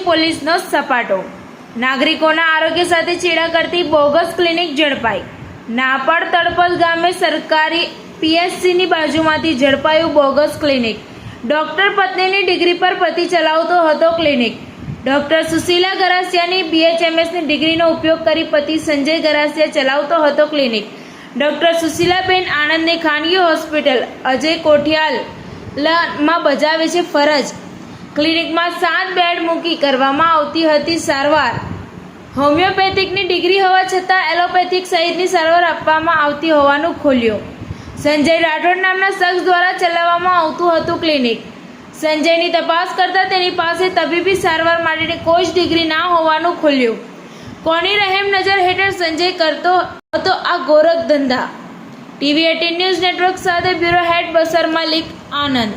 પોલીસનો સપાટો। નાગરિકોના આરોગ્ય સાથે ચેડા કરતી બોગસ ક્લિનિક ઝડપાઈ। નાપડ તળપદ ગામે સરકારી પીએચસીની બાજુમાંથી ઝડપાયું બોગસ ક્લિનિક। ડોક્ટર પત્નીની ડિગ્રી પર પતિ ચલાવતો હતો ક્લિનિક। ડોક્ટર સુશીલા ગરાસિયાની BHMSની ડિગ્રીનો ઉપયોગ કરી પતિ સંજય ગરાસિયા ચલાવતો હતો ક્લિનિક। ડોક્ટર સુશીલાબેન આણંદની ખાનગી હોસ્પિટલ અજય કોઠિયાલમાં બજાવે છે ફરજ। ક્લિનિકમાં 7 બેડ મૂકી કરવામાં આવતી હતી સારવાર। હોમિયોપેથિકની ડિગ્રી હોવા છતાં એલોપેથિક સહિતની સારવાર આપવામાં આવતી હોવાનું ખુલ્યું। સંજય રાઠોડ નામના શખ્સ દ્વારા ચલાવવામાં આવતું હતું ક્લિનિક। સંજયની તપાસ કરતા તેની પાસે તબીબી સારવાર માટેની કોઈ જ ડિગ્રી ના હોવાનું ખુલ્યું। કોની રહેમ નજર હેઠળ સંજય કરતો હતો આ ગોરખ ધંધા? TV18 ન્યૂઝ નેટવર્ક સાથે બ્યુરો હેડ બસર મલિક, આનંદ।